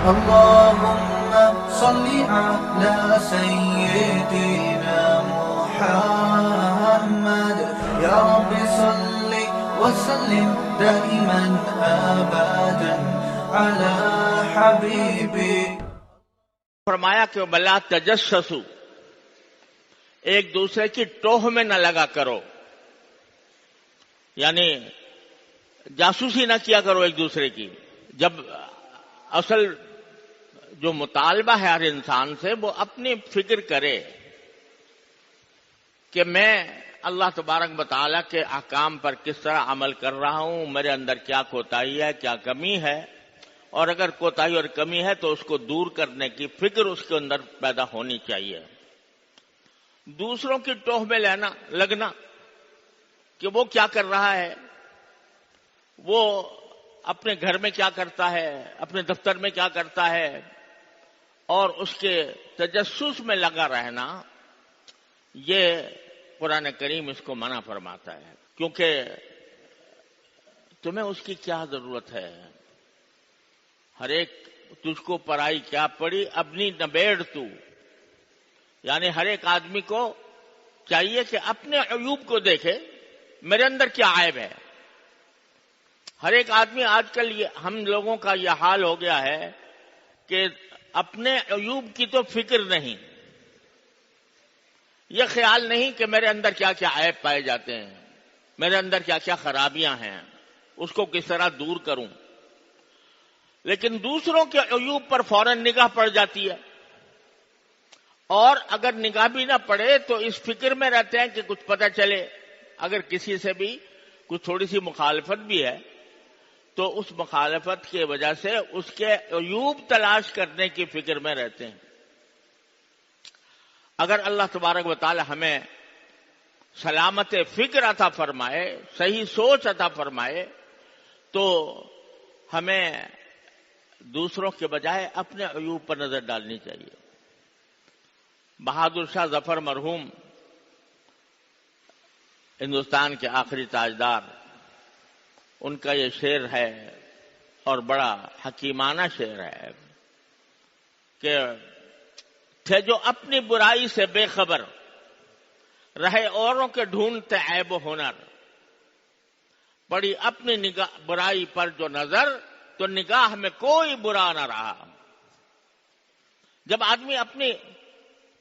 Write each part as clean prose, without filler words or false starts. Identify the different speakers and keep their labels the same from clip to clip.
Speaker 1: اللهم صل على سيدنا محمد يا رب صل وسلم دائما ابدا على حبيبي.
Speaker 2: فرمایا کہ بلا تجسسو، ایک دوسرے کی ٹوہ میں نہ لگا کرو، یعنی جاسوسی نہ کیا کرو ایک دوسرے کی. جب اصل جو مطالبہ ہے ہر انسان سے وہ اپنی فکر کرے کہ میں اللہ تبارک و تعالیٰ کے احکام پر کس طرح عمل کر رہا ہوں، میرے اندر کیا کوتاہی ہے، کیا کمی ہے، اور اگر کوتاہی اور کمی ہے تو اس کو دور کرنے کی فکر اس کے اندر پیدا ہونی چاہیے. دوسروں کی ٹوہ میں لگنا کہ وہ کیا کر رہا ہے، وہ اپنے گھر میں کیا کرتا ہے، اپنے دفتر میں کیا کرتا ہے، اور اس کے تجسس میں لگا رہنا، یہ قرآن کریم اس کو منع فرماتا ہے. کیونکہ تمہیں اس کی کیا ضرورت ہے؟ ہر ایک تجھ کو پرائی کیا پڑی اپنی نبیڑ تو، یعنی ہر ایک آدمی کو چاہیے کہ اپنے عیوب کو دیکھے، میرے اندر کیا عیب ہے. ہر ایک آدمی آج کل ہم لوگوں کا یہ حال ہو گیا ہے کہ اپنے عیوب کی تو فکر نہیں، یہ خیال نہیں کہ میرے اندر کیا کیا عیب پائے جاتے ہیں، میرے اندر کیا کیا خرابیاں ہیں، اس کو کس طرح دور کروں. لیکن دوسروں کے عیوب پر فوراً نگاہ پڑ جاتی ہے، اور اگر نگاہ بھی نہ پڑے تو اس فکر میں رہتے ہیں کہ کچھ پتہ چلے. اگر کسی سے بھی کچھ تھوڑی سی مخالفت بھی ہے تو اس مخالفت کی وجہ سے اس کے عیوب تلاش کرنے کی فکر میں رہتے ہیں. اگر اللہ تبارک و تعالی ہمیں سلامت فکر عطا فرمائے، صحیح سوچ عطا فرمائے، تو ہمیں دوسروں کے بجائے اپنے عیوب پر نظر ڈالنی چاہیے. بہادر شاہ ظفر مرحوم، ہندوستان کے آخری تاجدار، ان کا یہ شعر ہے اور بڑا حکیمانہ شعر ہے کہ تھے جو اپنی برائی سے بے خبر، رہے اوروں کے ڈھونڈتے عیب و ہنر، پڑی اپنی برائی پر جو نظر، تو نگاہ میں کوئی برا نہ رہا. جب آدمی اپنی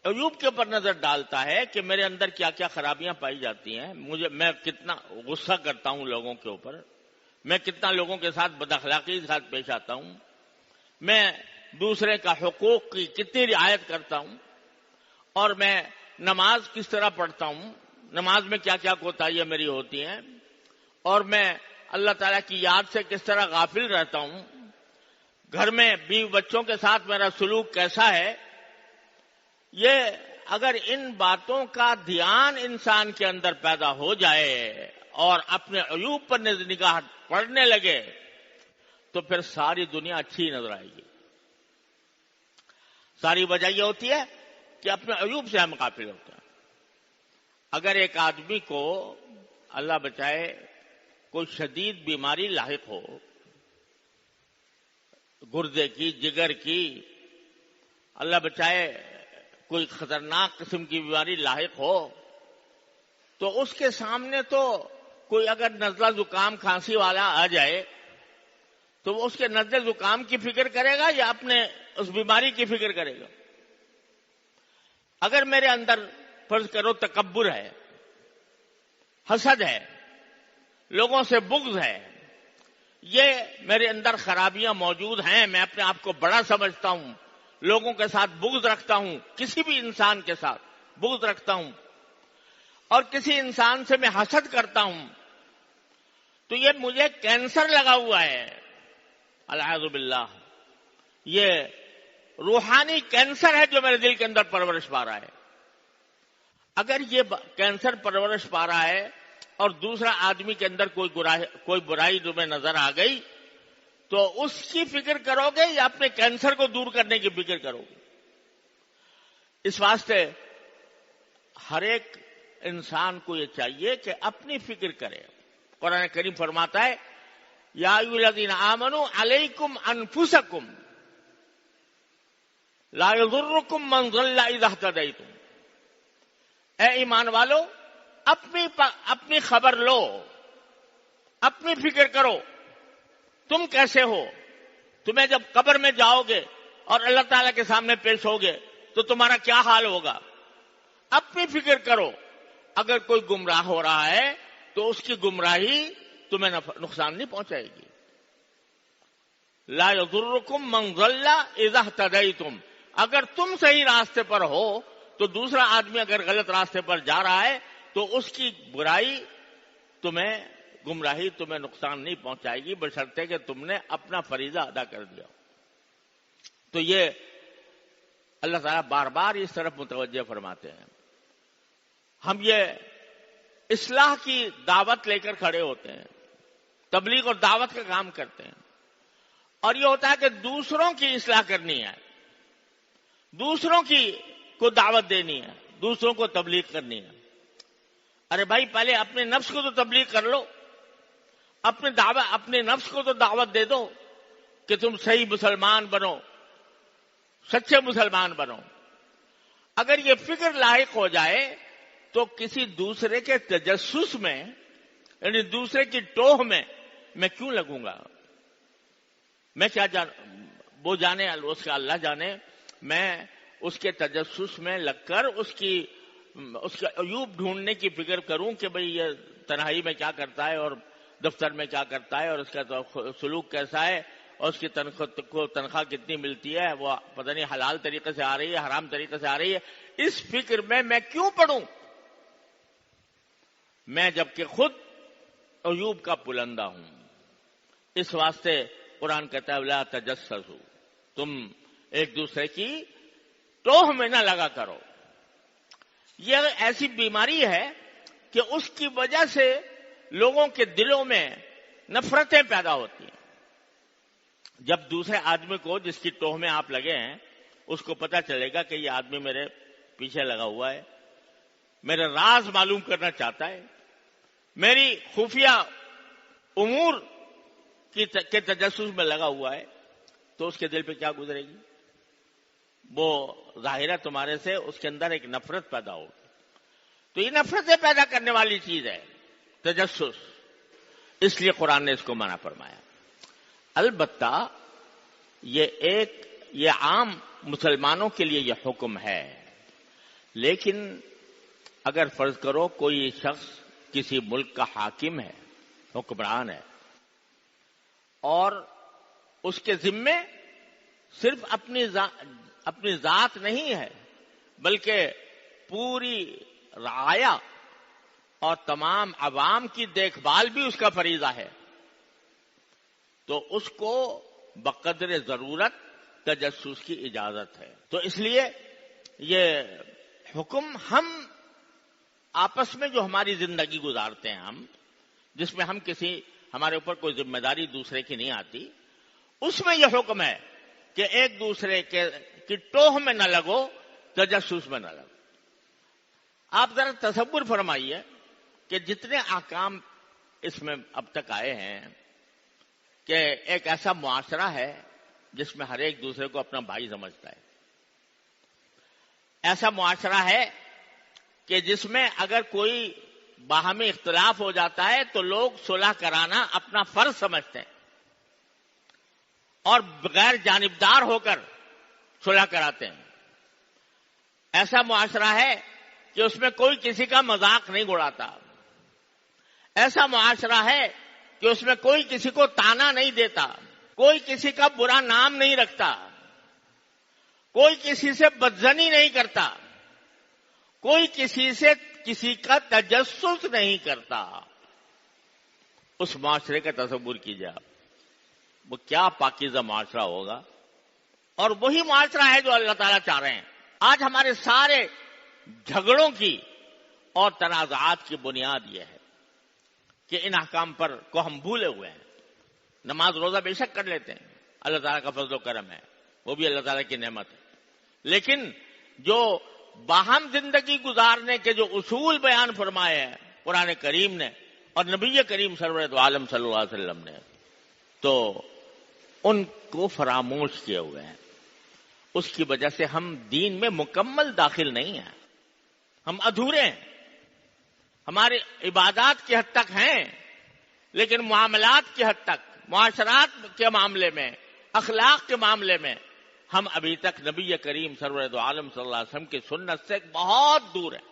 Speaker 2: عیوب کے اوپر نظر ڈالتا ہے کہ میرے اندر کیا کیا خرابیاں پائی جاتی ہیں، میں کتنا غصہ کرتا ہوں لوگوں کے اوپر، میں کتنا لوگوں کے ساتھ بد اخلاقی کے ساتھ پیش آتا ہوں، میں دوسرے کا حقوق کی کتنی رعایت کرتا ہوں، اور میں نماز کس طرح پڑھتا ہوں، نماز میں کیا کیا کوتاہیاں میری ہوتی ہیں، اور میں اللہ تعالیٰ کی یاد سے کس طرح غافل رہتا ہوں، گھر میں بیوی بچوں کے ساتھ میرا سلوک کیسا ہے. یہ اگر ان باتوں کا دھیان انسان کے اندر پیدا ہو جائے اور اپنے عیوب پر نگاہ پڑنے لگے تو پھر ساری دنیا اچھی نظر آئے گی. ساری وجہ یہ ہوتی ہے کہ اپنے عیوب سے ہم غافل ہوتے ہیں. اگر ایک آدمی کو اللہ بچائے کوئی شدید بیماری لاحق ہو، گردے کی، جگر کی، اللہ بچائے کوئی خطرناک قسم کی بیماری لاحق ہو، تو اس کے سامنے تو کوئی اگر نزلہ زکام کھانسی والا آ جائے تو وہ اس کے نزلہ زکام کی فکر کرے گا یا اپنے اس بیماری کی فکر کرے گا. اگر میرے اندر فرض کرو تکبر ہے، حسد ہے، لوگوں سے بغض ہے، یہ میرے اندر خرابیاں موجود ہیں، میں اپنے آپ کو بڑا سمجھتا ہوں، لوگوں کے ساتھ بغض رکھتا ہوں، کسی بھی انسان کے ساتھ بغض رکھتا ہوں، اور کسی انسان سے میں حسد کرتا ہوں، تو یہ مجھے کینسر لگا ہوا ہے، العیاذ باللہ. یہ روحانی کینسر ہے جو میرے دل کے اندر پرورش پا رہا ہے. اگر یہ کینسر پرورش پا رہا ہے اور دوسرا آدمی کے اندر کوئی برائی تمہیں نظر آ گئی تو اس کی فکر کرو گے یا اپنے کینسر کو دور کرنے کی فکر کرو گے؟ اس واسطے ہر ایک انسان کو یہ چاہیے کہ اپنی فکر کرے. قرآن کریم فرماتا ہے یا ایھا الذین آمنوا علیکم انفسکم، لا یضرکم من ضل اذا اہتدیتم، اے ایمان والو اپنی خبر لو، اپنی فکر کرو، تم کیسے ہو؟ تمہیں جب قبر میں جاؤ گے اور اللہ تعالیٰ کے سامنے پیش ہوگے تو تمہارا کیا حال ہوگا؟ اپنی فکر کرو، اگر کوئی گمراہ ہو رہا ہے تو اس کی گمراہی تمہیں نقصان نہیں پہنچائے گی۔ لا یضرکم من ضل اذا اہتدیتم، اگر تم صحیح راستے پر ہو تو دوسرا آدمی اگر غلط راستے پر جا رہا ہے تو اس کی برائی گمراہی تمہیں نقصان نہیں پہنچائے گی، بشرطے کہ تم نے اپنا فریضہ ادا کر دیا۔ تو یہ اللہ تعالیٰ بار بار اس طرف متوجہ فرماتے ہیں۔ ہم یہ اصلاح کی دعوت لے کر کھڑے ہوتے ہیں، تبلیغ اور دعوت کا کام کرتے ہیں، اور یہ ہوتا ہے کہ دوسروں کی اصلاح کرنی ہے، دوسروں کو دعوت دینی ہے، دوسروں کو تبلیغ کرنی ہے۔ ارے بھائی پہلے اپنے نفس کو تو تبلیغ کر لو، اپنے نفس کو تو دعوت دے دو کہ تم صحیح مسلمان بنو، سچے مسلمان بنو۔ اگر یہ فکر لاحق ہو جائے تو کسی دوسرے کے تجسس میں، یعنی دوسرے کی ٹوہ میں کیوں لگوں گا؟ میں کیا وہ جانے، اس کا اللہ جانے، میں اس کے تجسس میں لگ کر اس کے عیوب ڈھونڈنے کی فکر کروں کہ بھئی یہ تنہائی میں کیا کرتا ہے اور دفتر میں کیا کرتا ہے اور اس کا سلوک کیسا ہے اور اس کی تنخواہ کتنی ملتی ہے، وہ پتہ نہیں حلال طریقے سے آ رہی ہے حرام طریقے سے آ رہی ہے، اس فکر میں کیوں پڑوں؟ میں جبکہ خود عیوب کا پلندہ ہوں۔ اس واسطے قرآن کہتا ہے لا تجسسوا، تم ایک دوسرے کی ٹوہ میں نہ لگا کرو۔ یہ ایسی بیماری ہے کہ اس کی وجہ سے لوگوں کے دلوں میں نفرتیں پیدا ہوتی ہیں۔ جب دوسرے آدمی کو جس کی ٹوہ میں آپ لگے ہیں اس کو پتہ چلے گا کہ یہ آدمی میرے پیچھے لگا ہوا ہے، میرے راز معلوم کرنا چاہتا ہے، میری خفیہ امور کے تجسس میں لگا ہوا ہے، تو اس کے دل پہ کیا گزرے گی؟ وہ ظاہرہ تمہارے سے اس کے اندر ایک نفرت پیدا ہوگی۔ تو یہ نفرتیں پیدا کرنے والی چیز ہے تجسس، اس لیے قرآن نے اس کو منع فرمایا۔ البتہ یہ عام مسلمانوں کے لیے یہ حکم ہے، لیکن اگر فرض کرو کوئی شخص کسی ملک کا حاکم ہے، حکمران ہے، اور اس کے ذمے صرف اپنی ذات نہیں ہے بلکہ پوری رعایا اور تمام عوام کی دیکھ بھال بھی اس کا فریضہ ہے، تو اس کو بقدر ضرورت تجسس کی اجازت ہے۔ تو اس لیے یہ حکم ہم آپس میں جو ہماری زندگی گزارتے ہیں، ہم جس میں ہمارے اوپر کوئی ذمہ داری دوسرے کی نہیں آتی، اس میں یہ حکم ہے کہ ایک دوسرے کی ٹوہ میں نہ لگو، تجسس میں نہ لگو۔ آپ ذرا تصور فرمائیے کہ جتنے احکام اس میں اب تک آئے ہیں کہ ایک ایسا معاشرہ ہے جس میں ہر ایک دوسرے کو اپنا بھائی سمجھتا ہے، ایسا معاشرہ ہے کہ جس میں اگر کوئی باہمی اختلاف ہو جاتا ہے تو لوگ صلح کرانا اپنا فرض سمجھتے ہیں اور بغیر جانبدار ہو کر صلح کراتے ہیں۔ ایسا معاشرہ ہے کہ اس میں کوئی کسی کا مذاق نہیں اڑاتا، ایسا معاشرہ ہے کہ اس میں کوئی کسی کو تانا نہیں دیتا، کوئی کسی کا برا نام نہیں رکھتا، کوئی کسی سے بدظنی نہیں کرتا، کوئی کسی کا تجسس نہیں کرتا۔ اس معاشرے کا تصور کیجیے آپ، وہ کیا پاکیزہ معاشرہ ہوگا، اور وہی معاشرہ ہے جو اللہ تعالیٰ چاہ رہے ہیں۔ آج ہمارے سارے جھگڑوں کی اور تنازعات کی بنیاد یہ ہے کہ ان احکام کو ہم بھولے ہوئے ہیں۔ نماز روزہ بے شک کر لیتے ہیں، اللہ تعالیٰ کا فضل و کرم ہے، وہ بھی اللہ تعالیٰ کی نعمت ہے، لیکن جو باہم زندگی گزارنے کے جو اصول بیان فرمائے ہیں قرآن کریم نے اور نبی کریم سرورت عالم صلی اللہ علیہ وسلم نے، تو ان کو فراموش کیے ہوئے ہیں۔ اس کی وجہ سے ہم دین میں مکمل داخل نہیں ہیں، ہم ادھورے ہیں. ہماری عبادات کی حد تک ہیں لیکن معاملات کی حد تک، معاشرات کے معاملے میں، اخلاق کے معاملے میں ہم ابھی تک نبی کریم سرور دو عالم صلی اللہ علیہ وسلم کی سنت سے بہت دور ہیں.